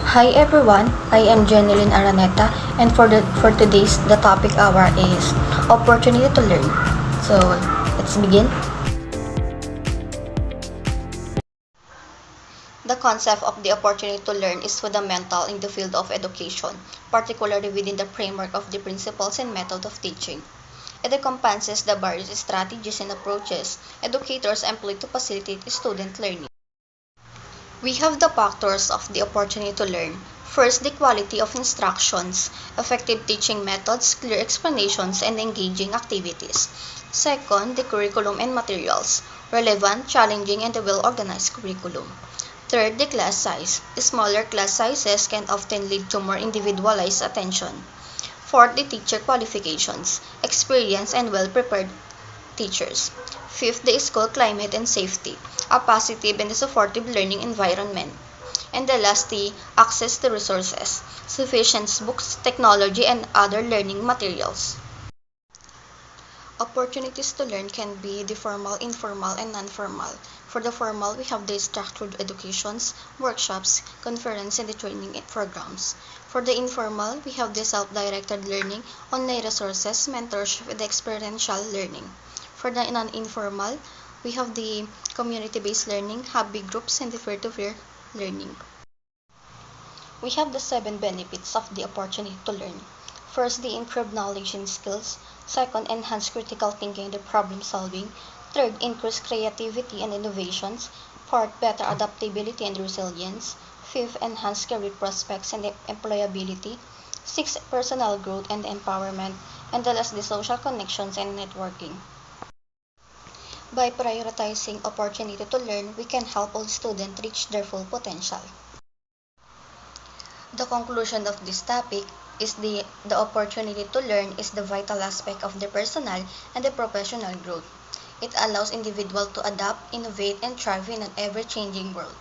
Hi everyone, I am Jeneline Araneta, and for today's the topic hour is opportunity to learn. So let's begin. The concept of the opportunity to learn is fundamental in the field of education, particularly within the framework of the principles and method of teaching. It encompasses the various strategies and approaches educators employ to facilitate student learning. We have the factors of the opportunity to learn. First, the quality of instructions, effective teaching methods, clear explanations, and engaging activities. Second, the curriculum and materials, relevant, challenging, and a well-organized curriculum. Third, the class size. Smaller class sizes can often lead to more individualized attention. Fourth, the teacher qualifications, experience, and well-prepared teachers. Fifth, the school climate and safety, a positive and supportive learning environment. And the last, the access to resources, sufficient books, technology, and other learning materials. Opportunities to learn can be the formal, informal, and non-formal. For the formal, we have the structured educations, workshops, conference, and the training programs. For the informal, we have the self-directed learning, online resources, mentorship, and experiential learning. For the non-informal, we have the community-based learning, hobby groups, and the peer-to-peer learning. We have the 7 benefits of the opportunity to learn. First, the improved knowledge and skills. Second, enhanced critical thinking and problem solving. Third, increased creativity and innovations. Fourth, better adaptability and resilience. Fifth, enhanced career prospects and employability. Sixth, personal growth and empowerment. And the last, the social connections and networking. By prioritizing opportunity to learn, we can help all students reach their full potential. The conclusion of this topic is the opportunity to learn is the vital aspect of the personal and the professional growth. It allows individuals to adapt, innovate, and thrive in an ever-changing world.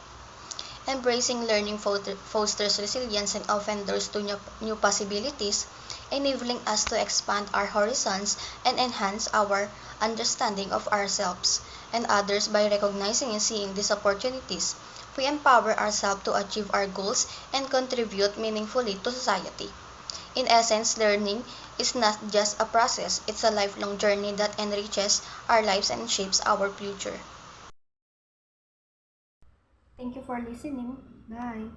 Embracing learning fosters resilience and opens doors to new possibilities, enabling us to expand our horizons and enhance our understanding of ourselves and others. By recognizing and seeing these opportunities, we empower ourselves to achieve our goals and contribute meaningfully to society. In essence, learning is not just a process, it's a lifelong journey that enriches our lives and shapes our future. Thank you for listening. Bye.